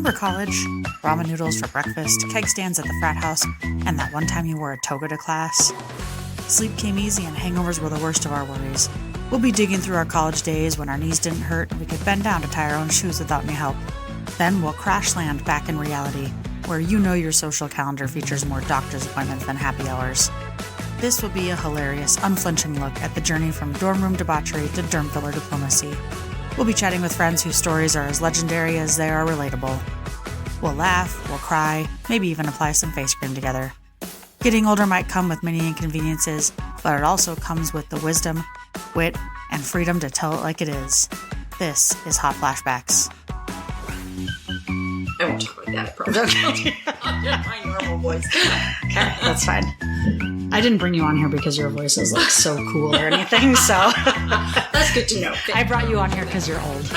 Remember college? Ramen noodles for breakfast, keg stands at the frat house, and that one time you wore a toga to class? Sleep came easy and hangovers were the worst of our worries. We'll be digging through our college days when our knees didn't hurt and we could bend down to tie our own shoes without any help. Then we'll crash land back in reality, where you know your social calendar features more doctor's appointments than happy hours. This will be a hilarious, unflinching look at the journey from dorm room debauchery to derm filler diplomacy. We'll be chatting with friends whose stories are as legendary as they are relatable. We'll laugh, we'll cry, maybe even apply some face cream together. Getting older might come with many inconveniences, but it also comes with the wisdom, wit, and freedom to tell it like it is. This is Hot Flashbacks. I won't talk like that, I promise. My normal voice. Okay, that's fine. I didn't bring you on here because your voice is like so cool or anything, so. That's good to know. I brought you on here because you're old.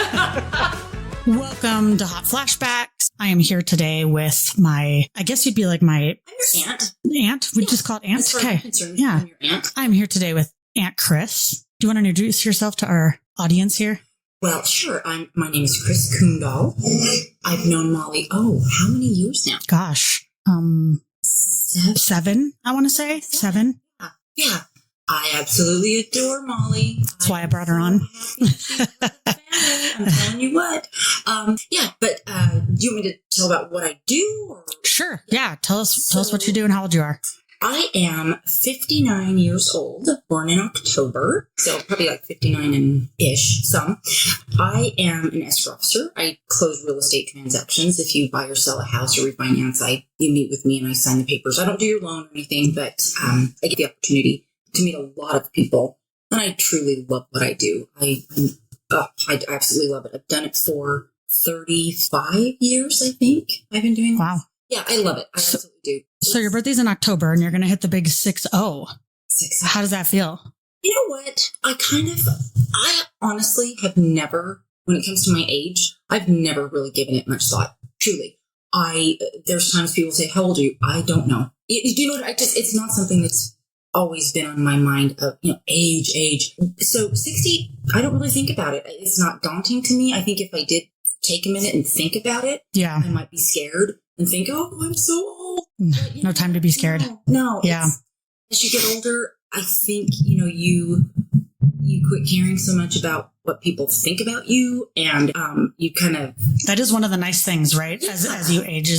Welcome to Hot Flashbacks. I am here today with my, I guess you'd be like my... I'm your aunt. Aunt? We just call it aunt? Okay. Yeah. I'm your aunt. I'm here today with Aunt Chris. Do you want to introduce yourself to our audience here? Well, sure. My name is Chris Kundal. I've known Molly, how many years now? Gosh. Seven, I want to say. 7. Yeah. I absolutely adore Molly. That's why I brought her on. I'm telling you what. But do you want me to tell about what I do? Or? Sure. Yeah. Tell us what you do and how old you are. I am 59 years old, born in October, so probably like 59 and ish, some. I am an escrow officer. I close real estate transactions. If you buy or sell a house or refinance, you meet with me and I sign the papers. I don't do your loan or anything, but I get the opportunity to meet a lot of people, and I truly love what I do. I absolutely love it. I've done it for 35 years, I think. I've been doing this. Wow. Yeah, I love it. I absolutely do. So your birthday's in October, and you're going to hit the big 6-0. 6-0. How does that feel? You know what? I honestly have never, when it comes to my age, I've never really given it much thought. Truly. There's times people say, how old are you? I don't know. You know what? It's not something that's always been on my mind of, age. So 60, I don't really think about it. It's not daunting to me. I think if I did take a minute and think about it, yeah, I might be scared and think, I'm so old. But, no time to be scared. No. Yeah. As you get older, I think, you quit caring so much about what people think about you, and you kind of... That is one of the nice things, right? Yeah. As you age,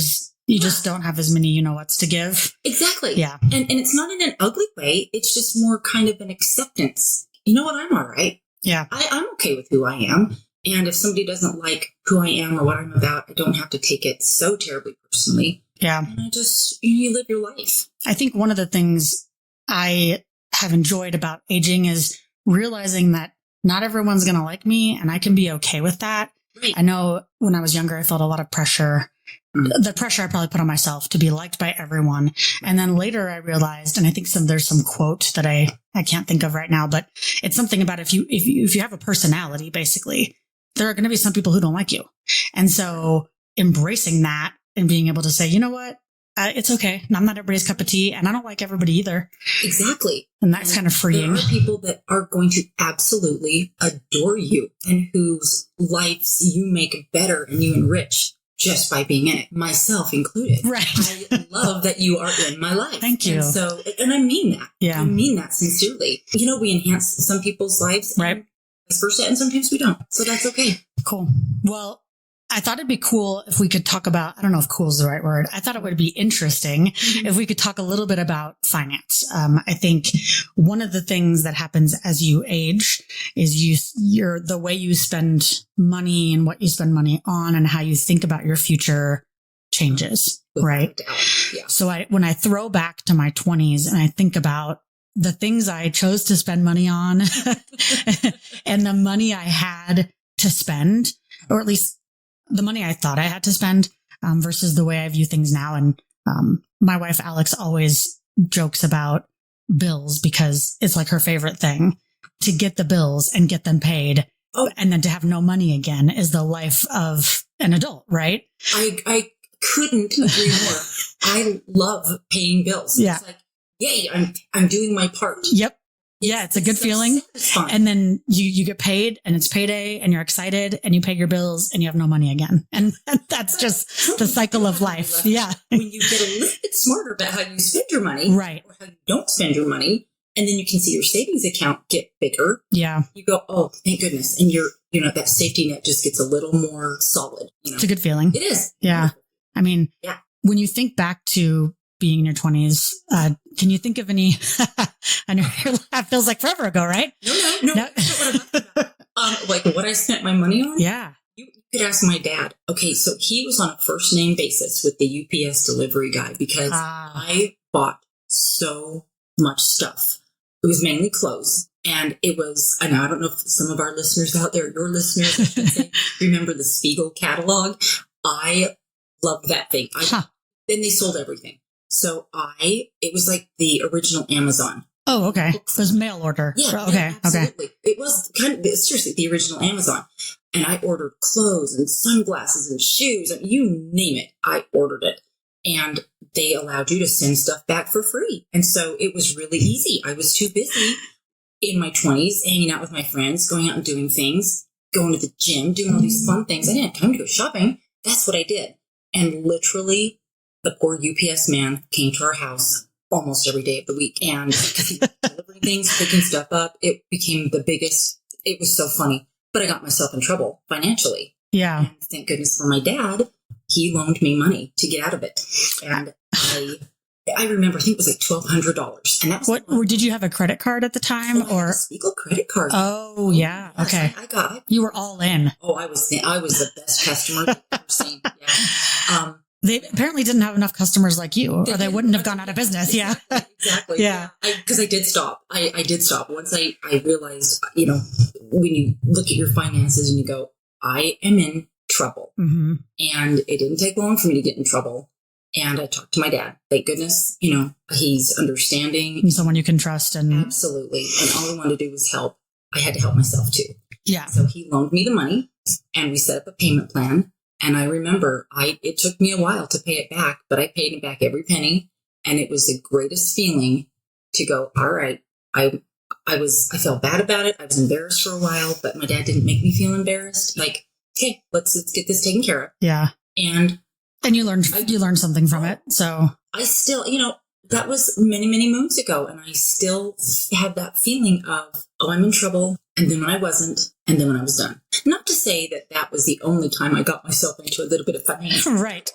you just don't have as many you-know-whats to give. Exactly. Yeah. And it's not in an ugly way. It's just more kind of an acceptance. You know what? I'm all right. Yeah. I'm okay with who I am. And if somebody doesn't like who I am or what I'm about, I don't have to take it so terribly personally. Yeah. And I just, you live your life. I think one of the things I have enjoyed about aging is realizing that not everyone's going to like me, and I can be okay with that. Right. I know when I was younger, I felt a lot of pressure. The pressure I probably put on myself to be liked by everyone. And then later I realized, and I think there's some quote that I can't think of right now, but it's something about if you have a personality, basically, there are going to be some people who don't like you. And so embracing that and being able to say, you know what, it's okay. I'm not everybody's cup of tea, and I don't like everybody either. Exactly. And that's kind of freeing. There are people that are going to absolutely adore you and whose lives you make better and you enrich just by being in it, myself included. Right. I love that you are in my life. Thank you. And I mean that. Yeah. I mean that sincerely. We enhance some people's lives. Right. And vice versa, and sometimes we don't. So that's okay. Cool. Well, I thought it'd be cool if we could talk about, I don't know if cool is the right word. I thought it would be interesting if we could talk a little bit about finance. I think one of the things that happens as you age is the way you spend money and what you spend money on and how you think about your future changes, right? Yeah. So when I throw back to my 20s and I think about the things I chose to spend money on and the money I had to spend, or at least the money I thought I had to spend versus the way I view things now. And my wife, Alex, always jokes about bills because it's like her favorite thing to get the bills and get them paid. Oh. And then to have no money again is the life of an adult, right? I couldn't agree more. I love paying bills. Yeah. It's like, yay, I'm doing my part. Yep. Yeah, it's a good feeling. Satisfying. And then you get paid and it's payday and you're excited and you pay your bills and you have no money again. And that's just the cycle of life. Yeah. When you get a little bit smarter about how you spend your money, Right. or how you don't spend your money, and then you can see your savings account get bigger. Yeah. You go, oh, thank goodness. And that safety net just gets a little more solid. It's a good feeling. It is. Yeah. I mean, yeah. When you think back to being in your 20s, can you think of any, I know that feels like forever ago, right? No. Like what I spent my money on? Yeah. You could ask my dad. Okay, so he was on a first name basis with the UPS delivery guy because I bought so much stuff. It was mainly clothes. And it was, I don't know if some of our listeners out there, your listeners, I should say, remember the Spiegel catalog. I loved that thing. Then they sold everything. So it was like the original Amazon. Oh, okay. It was mail order. Yeah. Okay. Yeah, absolutely. Okay. It was seriously the original Amazon. And I ordered clothes and sunglasses and shoes and you name it. I ordered it. And they allowed you to send stuff back for free. And so it was really easy. I was too busy in my 20s, hanging out with my friends, going out and doing things, going to the gym, doing all these fun things. I didn't have time to go shopping. That's what I did. And literally, the poor UPS man came to our house almost every day of the week. And because he was delivering things, picking stuff up, it became the biggest. It was so funny. But I got myself in trouble financially. Yeah. And thank goodness for my dad. He loaned me money to get out of it. And I remember, I think it was like $1,200. And that was did you have a credit card at the time or a Spiegel credit card? Oh, yeah. Okay. I got. You were all in. Oh, I was the best customer I've ever seen. Yeah. They apparently didn't have enough customers like you, or they wouldn't have gone out of business. Yeah. Exactly. Yeah. Because I did stop. I did stop. Once I realized, when you look at your finances and you go, I am in trouble. Mm-hmm. And it didn't take long for me to get in trouble. And I talked to my dad. Thank goodness, he's understanding. And someone you can trust. And absolutely. And all I wanted to do was help. I had to help myself too. Yeah. So he loaned me the money and we set up a payment plan. And I remember it took me a while to pay it back, but I paid it back every penny. And it was the greatest feeling to go, all right, I felt bad about it. I was embarrassed for a while, but my dad didn't make me feel embarrassed. Like, okay, let's get this taken care of. Yeah. And you learned something from it. So I still, that was many, many moons ago. And I still have that feeling of, I'm in trouble. And then when I wasn't, and then when I was done. Not to say that was the only time I got myself into a little bit of finance. Right.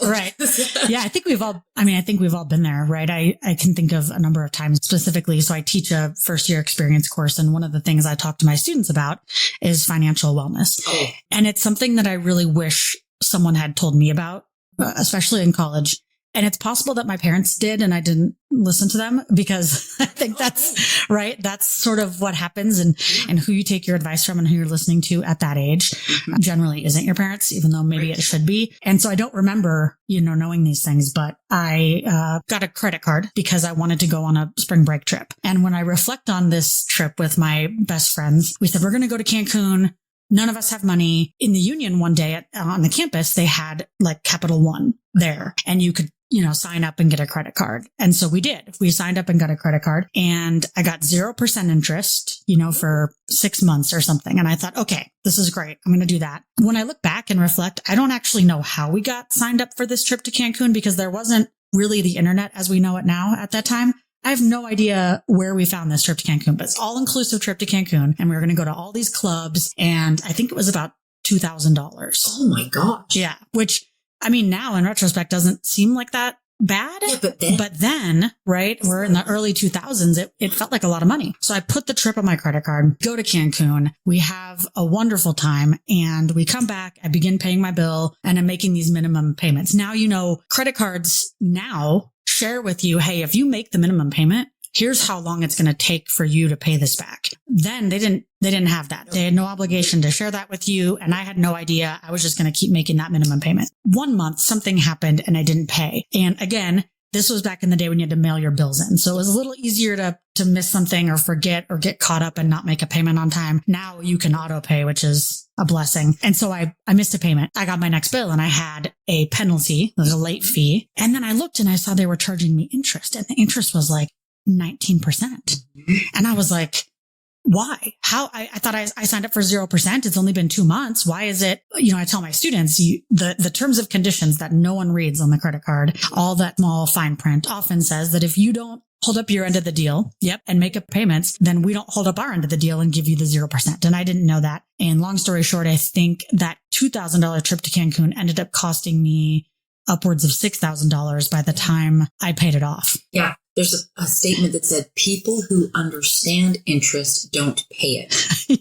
Yeah, I think we've all been there, right? I can think of a number of times specifically. So I teach a first year experience course. And one of the things I talk to my students about is financial wellness. Oh. And it's something that I really wish someone had told me about, especially in college. And it's possible that my parents did and I didn't listen to them because I think that's right. That's sort of what happens and who you take your advice from and who you're listening to at that age generally isn't your parents, even though maybe it should be. And so I don't remember, knowing these things, but I got a credit card because I wanted to go on a spring break trip. And when I reflect on this trip with my best friends, we said, we're going to go to Cancun. None of us have money. In the Union one day on the campus, they had like Capital One there and you could sign up and get a credit card. And so we did. We signed up and got a credit card and I got 0% interest, for 6 months or something. And I thought, okay, this is great. I'm going to do that. When I look back and reflect, I don't actually know how we got signed up for this trip to Cancun because there wasn't really the internet as we know it now at that time. I have no idea where we found this trip to Cancun, but it's all inclusive trip to Cancun. And we were going to go to all these clubs. And I think it was about $2,000. Oh my gosh. Yeah. Which, now in retrospect doesn't seem like that bad. Yeah, but then, right, we're in the early 2000s. It felt like a lot of money. So I put the trip on my credit card, go to Cancun. We have a wonderful time and we come back. I begin paying my bill and I'm making these minimum payments. Now, credit cards now share with you, hey, if you make the minimum payment, here's how long it's going to take for you to pay this back. Then they didn't have that. They had no obligation to share that with you. And I had no idea. I was just going to keep making that minimum payment. 1 month, something happened and I didn't pay. And again, this was back in the day when you had to mail your bills in. So it was a little easier to miss something or forget or get caught up and not make a payment on time. Now you can auto pay, which is a blessing. And so I missed a payment. I got my next bill and I had a penalty, like a late fee. And then I looked and I saw they were charging me interest and the interest was like 19%. And I was like, why? How? I thought I signed up for 0%. It's only been 2 months. Why is it? I tell my students, the terms of conditions that no one reads on the credit card, all that small fine print often says that if you don't hold up your end of the deal, and make up payments, then we don't hold up our end of the deal and give you the 0%. And I didn't know that. And long story short, I think that $2,000 trip to Cancun ended up costing me upwards of $6,000 by the time I paid it off. Yeah. There's a statement that said, people who understand interest don't pay it.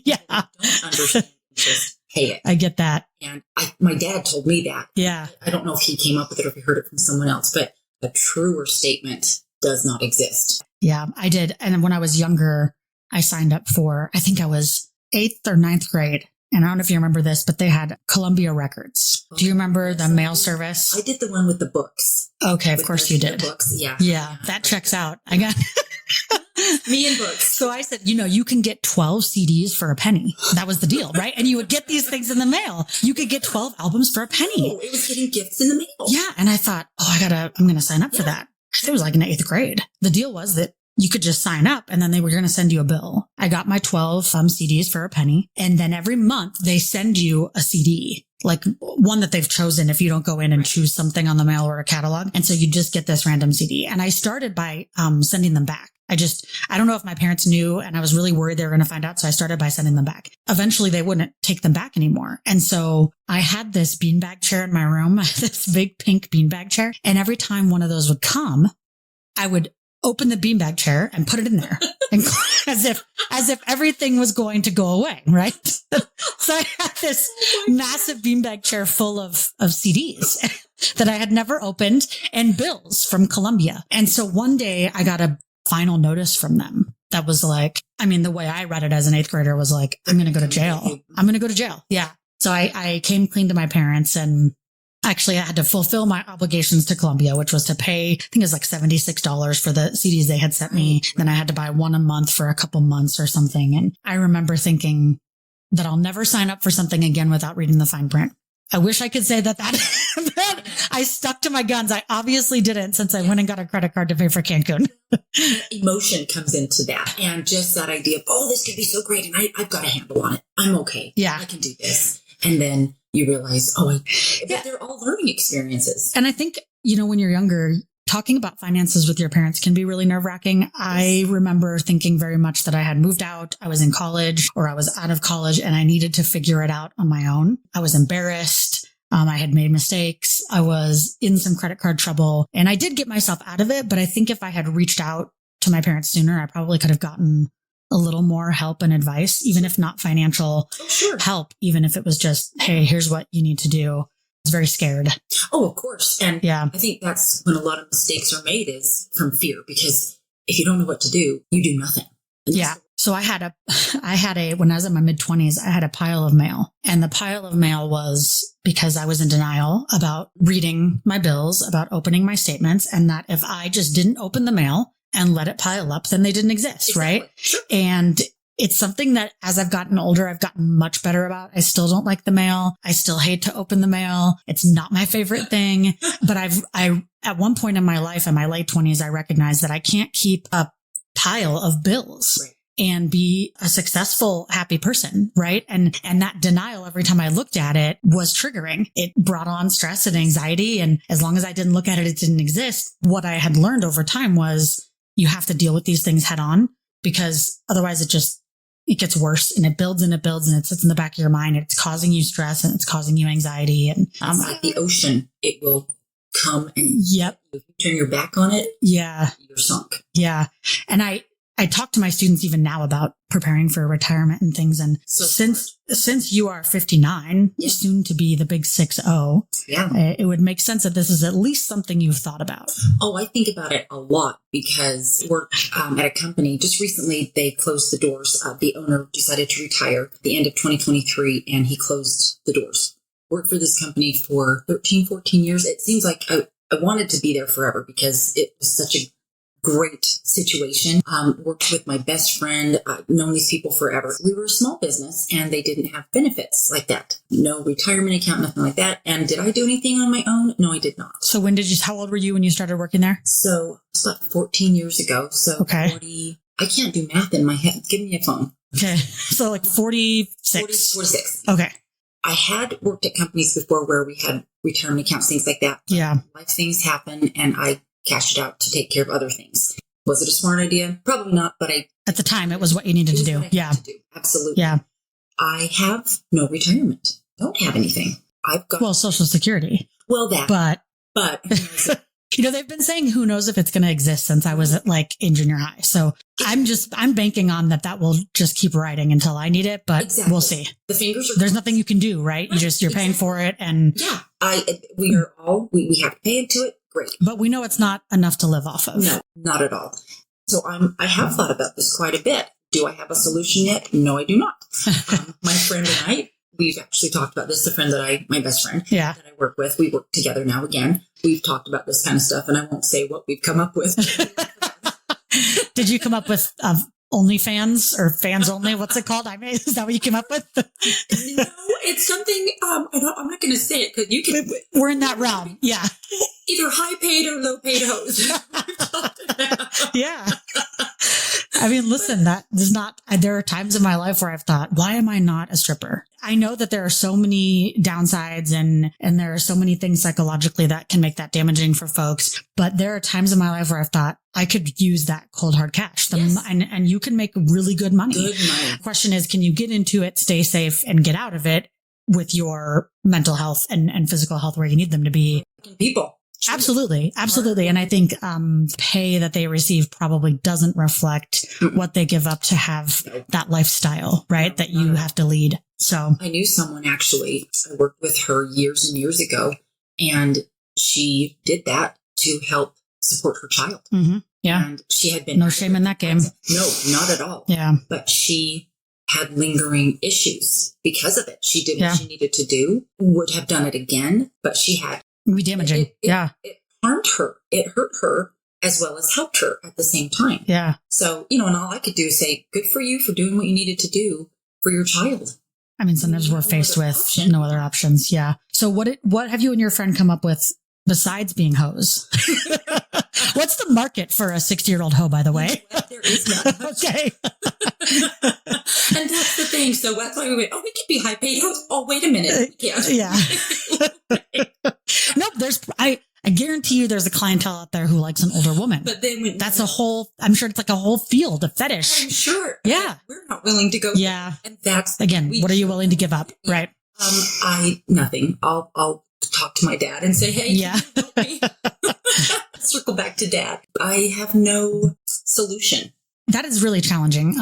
Yeah. Don't understand interest, pay it. I get that. And my dad told me that. Yeah. I don't know if he came up with it or if he heard it from someone else, but a truer statement does not exist. Yeah, I did. And when I was younger, I signed up for, I think I was 8th or 9th grade. And I don't know if you remember this, but they had Columbia Records. Do you remember the mail service? I did the one with the books. Okay, of course you did. Books. Yeah. Yeah, that checks out. I got me and books. So I said, you can get 12 CDs for a penny. That was the deal, right? And you would get these things in the mail. You could get 12 albums for a penny. Oh, it was getting gifts in the mail. Yeah. And I thought, I'm going to sign up for that. It was like in 8th grade. The deal was that you could just sign up and then they were going to send you a bill. I got my 12 CDs for a penny. And then every month they send you a CD, like one that they've chosen if you don't go in and choose something on the mail or a catalog. And so you just get this random CD. And I started by sending them back. I don't know if my parents knew, and I was really worried they were going to find out. So I started by sending them back. Eventually they wouldn't take them back anymore. And so I had this beanbag chair in my room, this big pink beanbag chair. And every time one of those would come, I would open the beanbag chair and put it in there and as if everything was going to go away. Right. So I had this massive beanbag chair full of CDs that I had never opened and bills from Columbia. And so one day I got a final notice from them that was like, the way I read it as an 8th grader was like, I'm going to go to jail. I'm going to go to jail. Yeah. So I came clean to my parents, and actually I had to fulfill my obligations to Columbia, which was to pay, I think it was like $76 for the CDs they had sent me. Then I had to buy one a month for a couple months or something. And I remember thinking that I'll never sign up for something again without reading the fine print. I wish I could say that I stuck to my guns. I obviously didn't, since I went and got a credit card to pay for Cancun. Emotion comes into that. And just that idea of, this could be so great. And I've got a handle on it. I'm okay. Yeah. I can do this. And then you realize, but they're all learning experiences. And I think, when you're younger, talking about finances with your parents can be really nerve-wracking. I remember thinking very much that I had moved out, I was in college, or I was out of college, and I needed to figure it out on my own. I was embarrassed. I had made mistakes. I was in some credit card trouble, and I did get myself out of it. But I think if I had reached out to my parents sooner, I probably could have gotten a little more help and advice, even if not financial help, even if it was just, hey, here's what you need to do. I was very scared. Oh, of course. And I think that's when a lot of mistakes are made, is from fear, because if you don't know what to do, you do nothing. Yeah. So when I was in my mid-20s, I had a pile of mail, and the pile of mail was because I was in denial about reading my bills, about opening my statements, and that if I just didn't open the mail and let it pile up, then they didn't exist. Exactly. Right. Sure. And it's something that as I've gotten older, I've gotten much better about. I still don't like the mail. I still hate to open the mail. It's not my favorite thing. But at one point in my life, in my late 20s, I recognized that I can't keep a pile of bills and be a successful, happy person. Right. And that denial, every time I looked at it, was triggering. It brought on stress and anxiety. And as long as I didn't look at it, it didn't exist. What I had learned over time was you have to deal with these things head on, because otherwise it gets worse, and it builds and it builds, and it sits in the back of your mind. It's causing you stress, and it's causing you anxiety. And it's like the ocean. It will come, and if you turn your back on it, you're sunk. Yeah. And I talk to my students even now about preparing for retirement and things. And since you are 59, soon to be the big 60, it would make sense that this is at least something you've thought about. Oh, I think about it a lot, because I work at a company. Just recently, they closed the doors. The owner decided to retire at the end of 2023, and he closed the doors. Worked for this company for 13, 14 years. It seems like I wanted to be there forever, because it was such a great situation. Worked with my best friend. I've known these people forever. We were a small business, and they didn't have benefits like that. No retirement account, nothing like that. And did I do anything on my own? No, I did not. So how old were you when you started working there? So it's about 14 years ago. So I can't do math in my head. Give me a phone. Okay. So like 46. 46. Okay. I had worked at companies before where we had retirement accounts, things like that. Yeah. Life things happen, and I cashed it out to take care of other things. Was it a smart idea? Probably not, but at the time, it was what you needed to do. Yeah. Absolutely. Yeah. I have no retirement. Don't have anything. I've got Social Security. Well, that. But they've been saying who knows if it's going to exist since I was in junior high. So I'm banking on that will just keep riding until I need it, but We'll see. The fingers are There's nothing you can do, right? You're paying for it. And yeah, we have to pay into it. Great. But we know it's not enough to live off of. No, not at all. So I have thought about this quite a bit. Do I have a solution yet? No, I do not. My friend and I, we've actually talked about this. My best friend that I work with, we work together now again. We've talked about this kind of stuff, and I won't say what we've come up with. Did you come up with OnlyFans or fans only? What's it called? Is that what you came up with? No, it's something. I'm not going to say it because you can. We're in that realm. Yeah. Either high paid or low paid hoes. Yeah. I mean, listen, there are times in my life where I've thought, why am I not a stripper? I know that there are so many downsides and there are so many things psychologically that can make that damaging for folks. But there are times in my life where I've thought I could use that cold hard cash and you can make really good money. The question is, can you get into it, stay safe and get out of it with your mental health and physical health where you need them to be? People. Absolutely. Absolutely. And I think pay that they receive probably doesn't reflect what they give up to have that lifestyle, right? That you have to lead. So I knew someone actually, I worked with her years and years ago, and she did that to help support her child. Mm-hmm. Yeah. And she had been... No shame in that game. No, not at all. Yeah. But she had lingering issues because of it. She did what she needed to do, would have done it again, but she had... Be damaging. It harmed her. It hurt her as well as helped her at the same time. Yeah. So, and all I could do is say, good for you for doing what you needed to do for your child. I mean, sometimes we're faced with no other options. Yeah. So what have you and your friend come up with besides being hoes? What's the market for a 60-year-old hoe, by the way? There is none. Okay. And that's the thing. So that's why we went, we could be high paid hoes. Oh, wait a minute. We can't. Yeah. Nope. I guarantee you there's a clientele out there who likes an older woman. But then I'm sure it's like a whole field of fetish. I'm sure. Yeah. We're not willing to go. Yeah. And that's, again, what are you willing to give up? Yeah. Right. Nothing. I'll talk to my dad and say, hey, help me. Circle back to dad. I have no solution. That is really challenging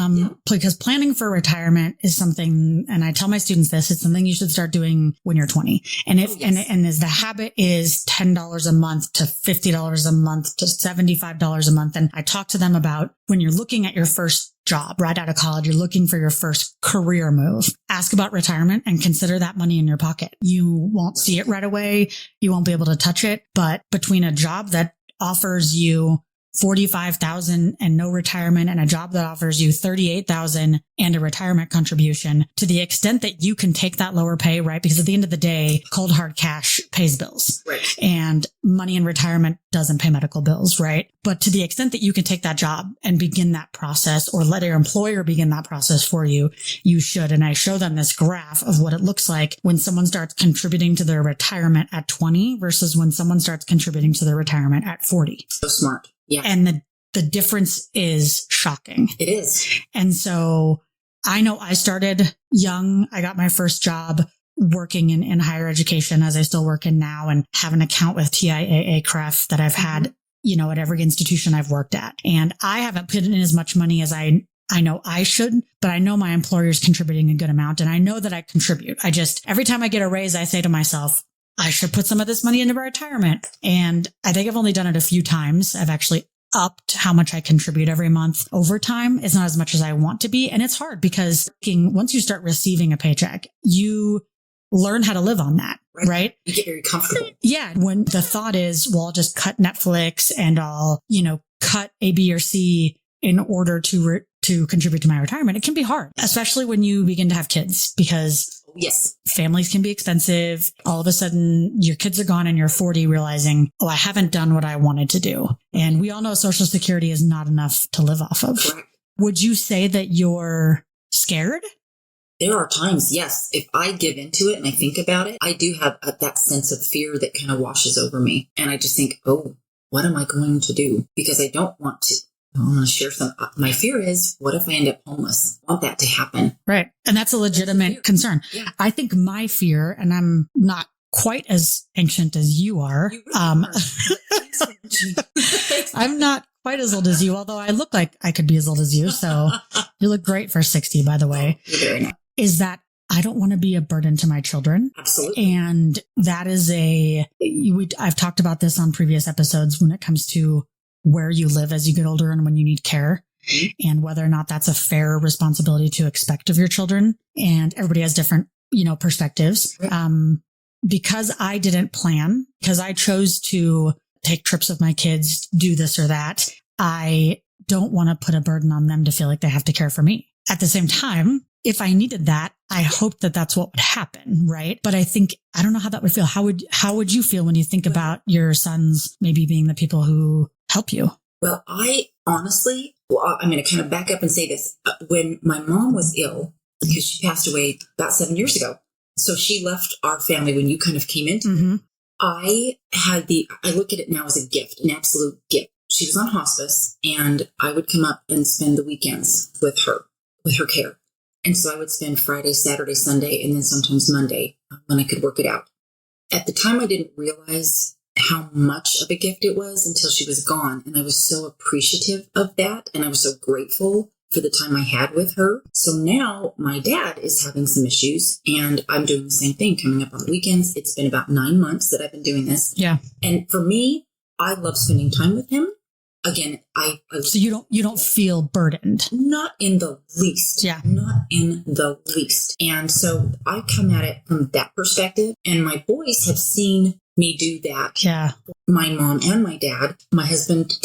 because planning for retirement is something, and I tell my students this, it's something you should start doing when you're 20. And and as the habit is $10 a month to $50 a month to $75 a month. And I talk to them about when you're looking at your first job right out of college, you're looking for your first career move. Ask about retirement and consider that money in your pocket. You won't see it right away. You won't be able to touch it. But between a job that offers you $45,000 and no retirement and a job that offers you $38,000 and a retirement contribution, to the extent that you can take that lower pay, right? Because at the end of the day, cold hard cash pays bills, right? And money in retirement doesn't pay medical bills, right? But to the extent that you can take that job and begin that process or let your employer begin that process for you, you should. And I show them this graph of what it looks like when someone starts contributing to their retirement at 20 versus when someone starts contributing to their retirement at 40. So smart. Yeah. And the difference is shocking. It is. And so I know I started young. I got my first job working in higher education, as I still work in now, and have an account with TIAA-CREF that I've had, at every institution I've worked at. And I haven't put in as much money as I know I should, but I know my employer is contributing a good amount, and I know that I contribute. Every time I get a raise, I say to myself, I should put some of this money into retirement. And I think I've only done it a few times. I've actually upped how much I contribute every month over time. It's not as much as I want to be. And it's hard because once you start receiving a paycheck, you learn how to live on that, right? You get very comfortable. Yeah. When the thought is, well, I'll just cut Netflix and I'll, cut A, B, or C in order to contribute to my retirement, it can be hard, especially when you begin to have kids, because families can be expensive. All of a sudden your kids are gone and you're 40 realizing, I haven't done what I wanted to do. And we all know Social Security is not enough to live off of. Correct. Would you say that you're scared? There are times, yes. If I give into it and I think about it, I do have that sense of fear that kind of washes over me. And I just think, oh, what am I going to do? Because I don't want to. I'm going to share some. My fear is, what if I end up homeless? I want that to happen. Right. And that's a legitimate concern. Yeah. I think my fear, and I'm not quite as ancient as you are. I'm not quite as old as you, although I look like I could be as old as you. So you look great for 60, by the way. You're very nice. Is that I don't want to be a burden to my children. Absolutely. And that is I've talked about this on previous episodes when it comes to where you live as you get older and when you need care, and whether or not that's a fair responsibility to expect of your children. And everybody has different, perspectives. Right. Because I didn't plan, because I chose to take trips with my kids, do this or that, I don't want to put a burden on them to feel like they have to care for me. At the same time, if I needed that, I hope that that's what would happen, right? But I don't know how that would feel. How would you feel when you think about your sons maybe being the people who help you? Well, I'm going to kind of back up and say this. When my mom was ill, because she passed away about 7 years ago, so she left our family when you kind of came into it. I look at it now as a gift, an absolute gift. She was on hospice, and I would come up and spend the weekends with her care. And so I would spend Friday, Saturday, Sunday, and then sometimes Monday when I could work it out. At the time, I didn't realize how much of a gift it was until she was gone. And I was so appreciative of that. And I was so grateful for the time I had with her. So now my dad is having some issues, and I'm doing the same thing, coming up on the weekends. It's been about 9 months that I've been doing this. Yeah. And for me, I love spending time with him. Again, so you don't feel burdened? Not in the least. Yeah. Not in the least. And so I come at it from that perspective, and my boys have seen me do that. Yeah. My mom and my dad. My husband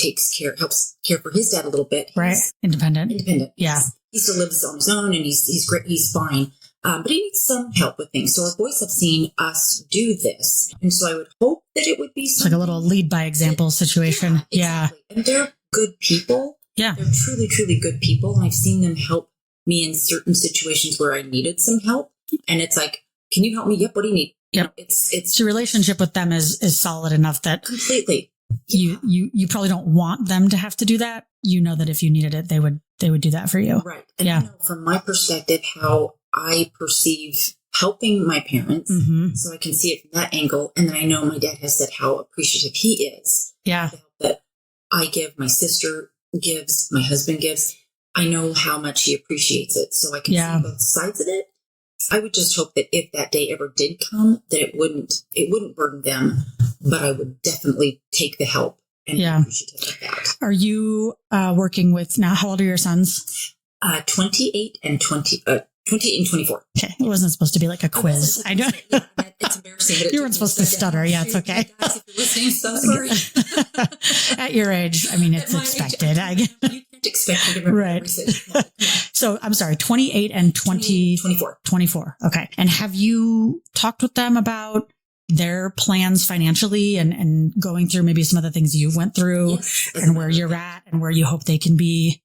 helps care for his dad a little bit. Right. Independent. Yeah. He still lives on his own, and he's great. He's fine. But he needs some help with things. So our boys have seen us do this. And so I would hope that it would be something. Like a little lead by example situation. Yeah. Exactly. And they're good people. Yeah. They're truly, truly good people. And I've seen them help me in certain situations where I needed some help. And it's like, can you help me? Yep. What do you need? Yep. It's your relationship with them is solid enough that completely you probably don't want them to have to do that. You know that if you needed it, they would do that for you. Right. And yeah. From my perspective, how I perceive helping my parents, so I can see it from that angle. And then I know my dad has said how appreciative he is. Yeah. That I give, my sister gives, my husband gives. I know how much he appreciates it. So I can see both sides of it. I would just hope that if that day ever did come, that it wouldn't burden them, but I would definitely take the help and be appreciative of that. Are you working with now? How old are your sons? 28 and 24. Okay. It wasn't supposed to be like a quiz. I know. It's embarrassing. You weren't supposed to stutter. Yeah, it's okay. Guys, if you're listening, so sorry. At your age, I mean, it's expected. You can't expect me to remember everything. So I'm sorry, 28 and 24. 24. Okay. And have you talked with them about their plans financially and going through maybe some of the things you went through and where you're at and where you hope they can be?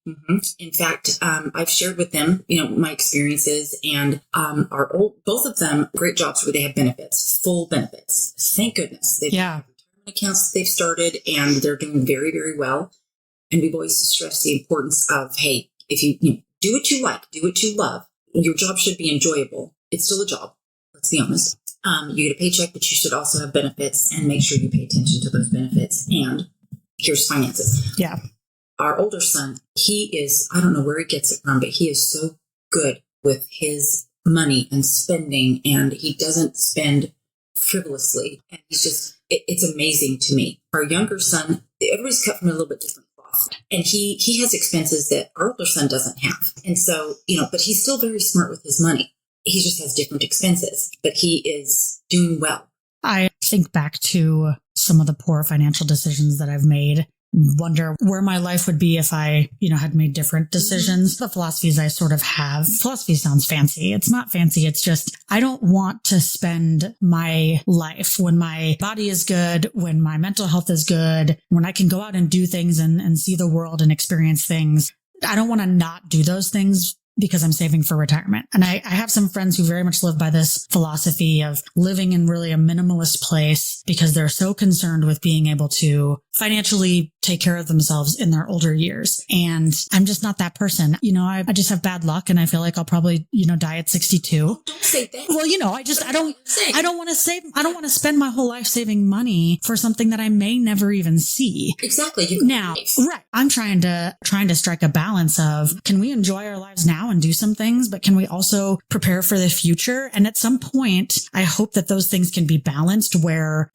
In fact, I've shared with them, my experiences, and both of them great jobs where they have benefits, full benefits. Thank goodness. They've got retirement accounts that they've started, and they're doing very, very well. And we've always stressed the importance of, hey, if you do what you like, do what you love, your job should be enjoyable. It's still a job. Let's be honest. You get a paycheck, but you should also have benefits, and make sure you pay attention to those benefits. And here's finances. Yeah. Our older son, I don't know where he gets it from, but he is so good with his money and spending, and he doesn't spend frivolously. And it's amazing to me. Our younger son, everybody's cut from a little bit different cloth. And he has expenses that our older son doesn't have. And so, but he's still very smart with his money. He just has different expenses, but he is doing well. I think back to some of the poor financial decisions that I've made, wonder where my life would be if I, had made different decisions. The philosophies I sort of have. Philosophy sounds fancy. It's not fancy. It's just, I don't want to spend my life when my body is good, when my mental health is good, when I can go out and do things and see the world and experience things. I don't want to not do those things because I'm saving for retirement. And I have some friends who very much live by this philosophy of living in really a minimalist place because they're so concerned with being able to financially take care of themselves in their older years. And I'm just not that person. You know, I just have bad luck and I feel like I'll probably, die at 62. Don't say that. Well, I don't want to spend my whole life saving money for something that I may never even see. Exactly. Right. I'm trying to strike a balance of, can we enjoy our lives now and do some things, but can we also prepare for the future? And at some point, I hope that those things can be balanced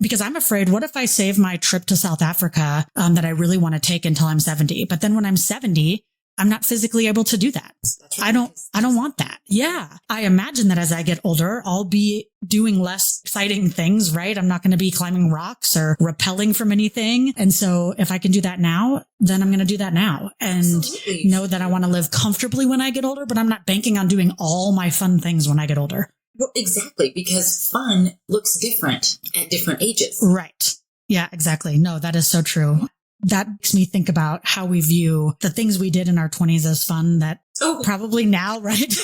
because I'm afraid, what if I save my trip to South Africa that I really want to take until I'm 70? But then when I'm 70, I'm not physically able to do that. I don't want that. Yeah. I imagine that as I get older, I'll be doing less exciting things, right? I'm not going to be climbing rocks or rappelling from anything. And so if I can do that now, then I'm going to do that now and know that I want to live comfortably when I get older, but I'm not banking on doing all my fun things when I get older. Well, exactly. Because fun looks different at different ages. Right. Yeah, exactly. No, that is so true. That makes me think about how we view the things we did in our 20s as fun that probably now, right?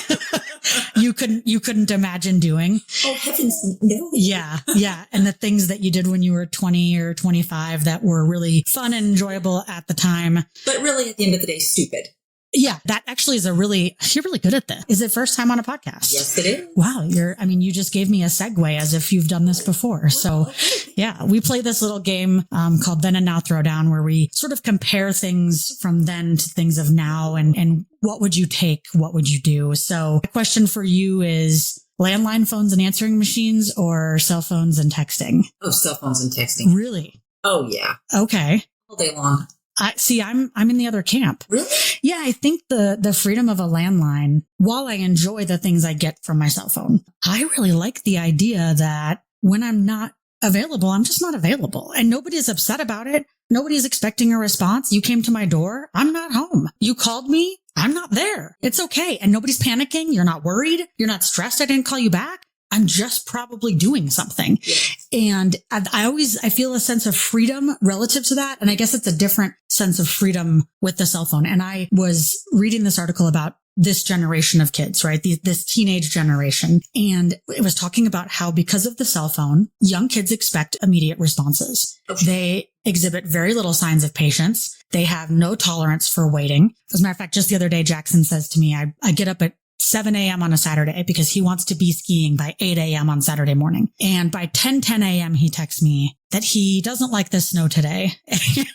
you couldn't imagine doing. Oh, heavens, no. Yeah. Yeah. And the things that you did when you were 20 or 25 that were really fun and enjoyable at the time. But really, at the end of the day, stupid. Yeah, that actually is you're really good at this. Is it first time on a podcast? Yes, it is. Wow. You just gave me a segue as if you've done this before. So yeah, we play this little game, called Then and Now Throwdown, where we sort of compare things from then to things of now and what would you take? What would you do? So the question for you is landline phones and answering machines or cell phones and texting? Oh, cell phones and texting. Really? Oh, yeah. Okay. All day long. I'm in the other camp. Really? Yeah, I think the freedom of a landline, while I enjoy the things I get from my cell phone, I really like the idea that when I'm not available, I'm just not available. And nobody's upset about it. Nobody's expecting a response. You came to my door. I'm not home. You called me. I'm not there. It's okay. And nobody's panicking. You're not worried. You're not stressed. I didn't call you back. I'm just probably doing something. Yes. And I feel a sense of freedom relative to that. And I guess it's a different sense of freedom with the cell phone. And I was reading this article about this generation of kids, right? This teenage generation. And it was talking about how because of the cell phone, young kids expect immediate responses. Okay. They exhibit very little signs of patience. They have no tolerance for waiting. As a matter of fact, just the other day, Jackson says to me, I get up at 7 a.m. on a Saturday because he wants to be skiing by 8 a.m. on Saturday morning. And by 10 a.m., he texts me that he doesn't like the snow today.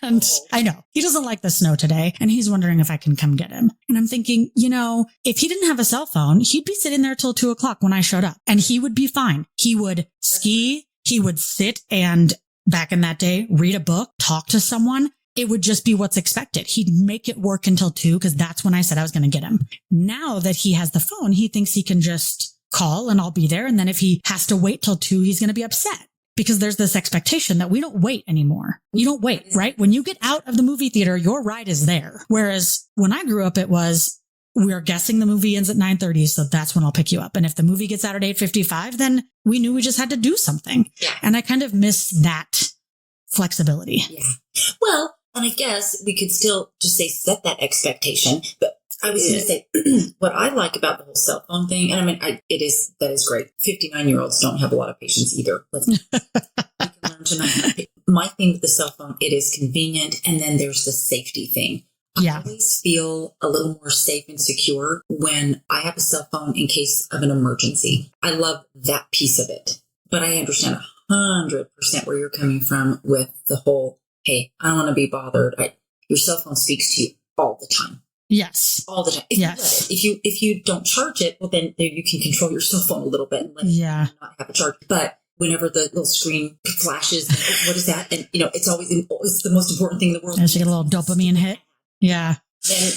And I know he doesn't like the snow today. And he's wondering if I can come get him. And I'm thinking, if he didn't have a cell phone, he'd be sitting there till 2:00 when I showed up and he would be fine. He would ski. He would sit and back in that day, read a book, talk to someone. It would just be what's expected. He'd make it work until 2 because that's when I said I was going to get him. Now that he has the phone, he thinks he can just call and I'll be there. And then if he has to wait till 2, he's going to be upset because there's this expectation that we don't wait anymore. You don't wait, right? When you get out of the movie theater, your ride is there. Whereas when I grew up, it was, we're guessing the movie ends at 9:30. So that's when I'll pick you up. And if the movie gets out at 8:55, then we knew we just had to do something. Yeah. And I kind of miss that flexibility. Yeah. Well, and I guess we could still just say set that expectation. But I was going to say what I like about the whole cell phone thing, and that is great. 59-year-olds don't have a lot of patience either. We can learn tonight. My thing with the cell phone, it is convenient, and then there's the safety thing. I always feel a little more safe and secure when I have a cell phone in case of an emergency. I love that piece of it. But I understand 100% where you're coming from with the whole, hey, I don't want to be bothered. Your cell phone speaks to you all the time. Yes. All the time. If you don't charge it, well, then you can control your cell phone a little bit and let it not have a charge. But whenever the little screen flashes, what is that? And, it's the most important thing in the world. As you get a little dopamine hit. Yeah. And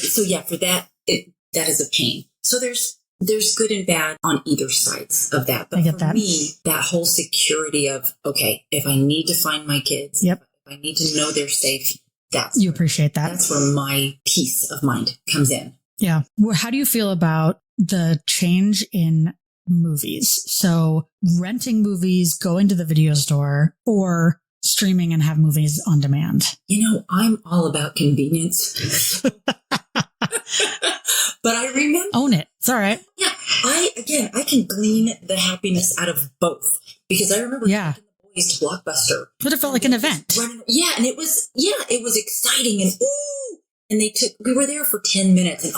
for that, that is a pain. So there's good and bad on either sides of that. But for me, that whole security of, okay, if I need to find my kids, if I need to know they're safe, you appreciate that. That's where my peace of mind comes in. Yeah. Well, how do you feel about the change in movies? So renting movies, going to the video store, or streaming and have movies on demand? I'm all about convenience. But I remember. Own it. It's all right. Yeah. I can glean the happiness out of both because I remember taking the boys to Blockbuster. But it felt like an event. And it was exciting and ooh. And we were there for 10 minutes and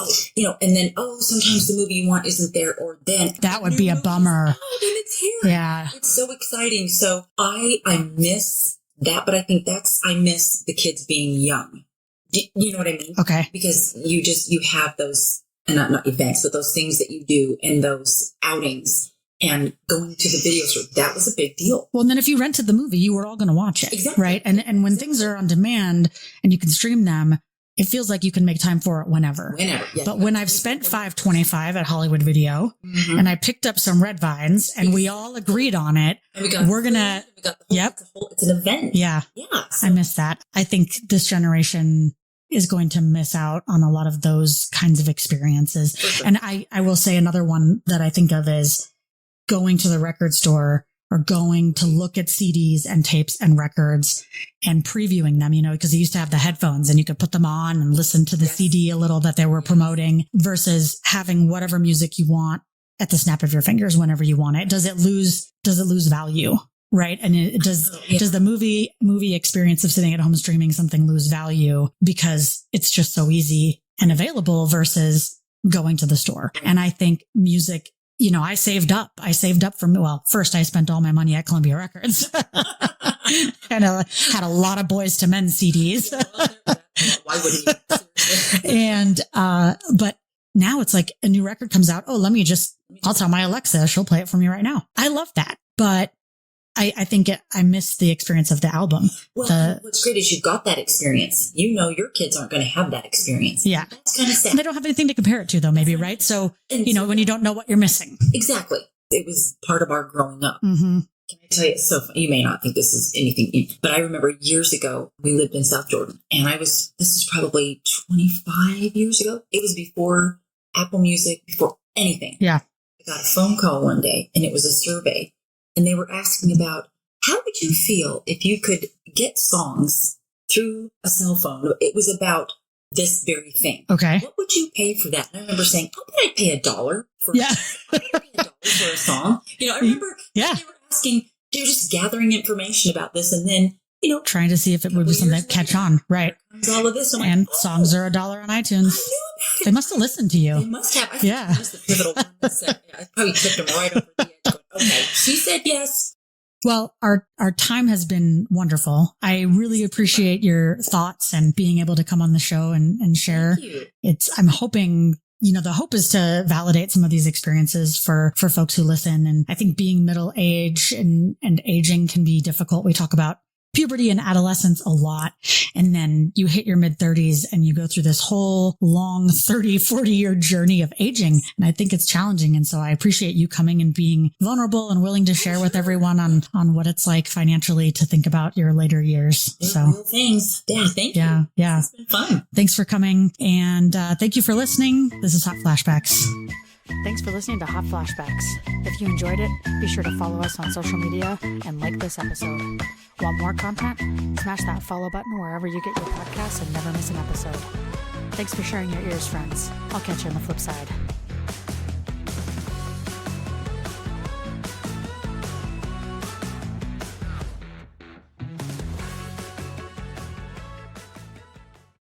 and then, sometimes the movie you want isn't there or then. That would be a bummer. And it's here. Yeah. It's so exciting. So I miss that, but I think I miss the kids being young. You know what I mean? Okay. Because you have those, and not events, but those things that you do and those outings and going to the video store. That was a big deal. Well, and then if you rented the movie, you were all going to watch it. Exactly. Right. And when things are on demand and you can stream them, it feels like you can make time for it whenever. Yeah. But when I've spent $5.25 at Hollywood Video and I picked up some red vines and we all agreed on it, we're going to, it's an event. Yeah. Yeah. I miss that. I think this generation is going to miss out on a lot of those kinds of experiences. Sure. And I will say another one that I think of is going to the record store or going to look at CDs and tapes and records and previewing them, because you used to have the headphones and you could put them on and listen to the CD a little that they were promoting versus having whatever music you want at the snap of your fingers whenever you want it. Does it lose value? Right. And does the movie experience of sitting at home streaming something lose value because it's just so easy and available versus going to the store? And I think music, I saved up first I spent all my money at Columbia Records and I had a lot of Boys to Men CDs. Why wouldn't you? And, but now it's like a new record comes out. Oh, I'll tell my Alexa, she'll play it for me right now. I love that. But I think I miss the experience of the album. Well, what's great is you got that experience. Your kids aren't going to have that experience. Yeah. That's kind of sad. And they don't have anything to compare it to though, maybe, right? So, when you don't know what you're missing. Exactly. It was part of our growing up. Mm-hmm. Can I tell you, so you may not think this is anything, but I remember years ago, we lived in South Jordan and this is probably 25 years ago. It was before Apple Music, before anything. Yeah. I got a phone call one day and it was a survey. And they were asking about how would you feel if you could get songs through a cell phone? It was about this very thing. Okay. What would you pay for that? And I remember saying, "Oh, but I'd pay $1 for a song." I remember they were asking, they were just gathering information about this, and then trying to see if it would be something that catch on, right? All of this, and songs are $1 on iTunes. They must have listened to you. They must have. I think that was the pivotal one that said, I probably tipped them right over the edge. Going, okay, she said yes. Well, our time has been wonderful. I really appreciate your thoughts and being able to come on the show and share. I'm hoping, the hope is to validate some of these experiences for folks who listen. And I think being middle age and aging can be difficult. We talk about puberty and adolescence a lot. And then you hit your mid 30s and you go through this whole long 30, 40-year journey of aging. And I think it's challenging. And so I appreciate you coming and being vulnerable and willing to share with everyone on what it's like financially to think about your later years. So real things. Yeah. Thank you. Yeah. It's been fun. Thanks for coming. And thank you for listening. This is Hot Flashbacks. Thanks for listening to Hot Flashbacks. If you enjoyed it, be sure to follow us on social media and like this episode. Want more content? Smash that follow button wherever you get your podcasts and never miss an episode. Thanks for sharing your ears, friends. I'll catch you on the flip side.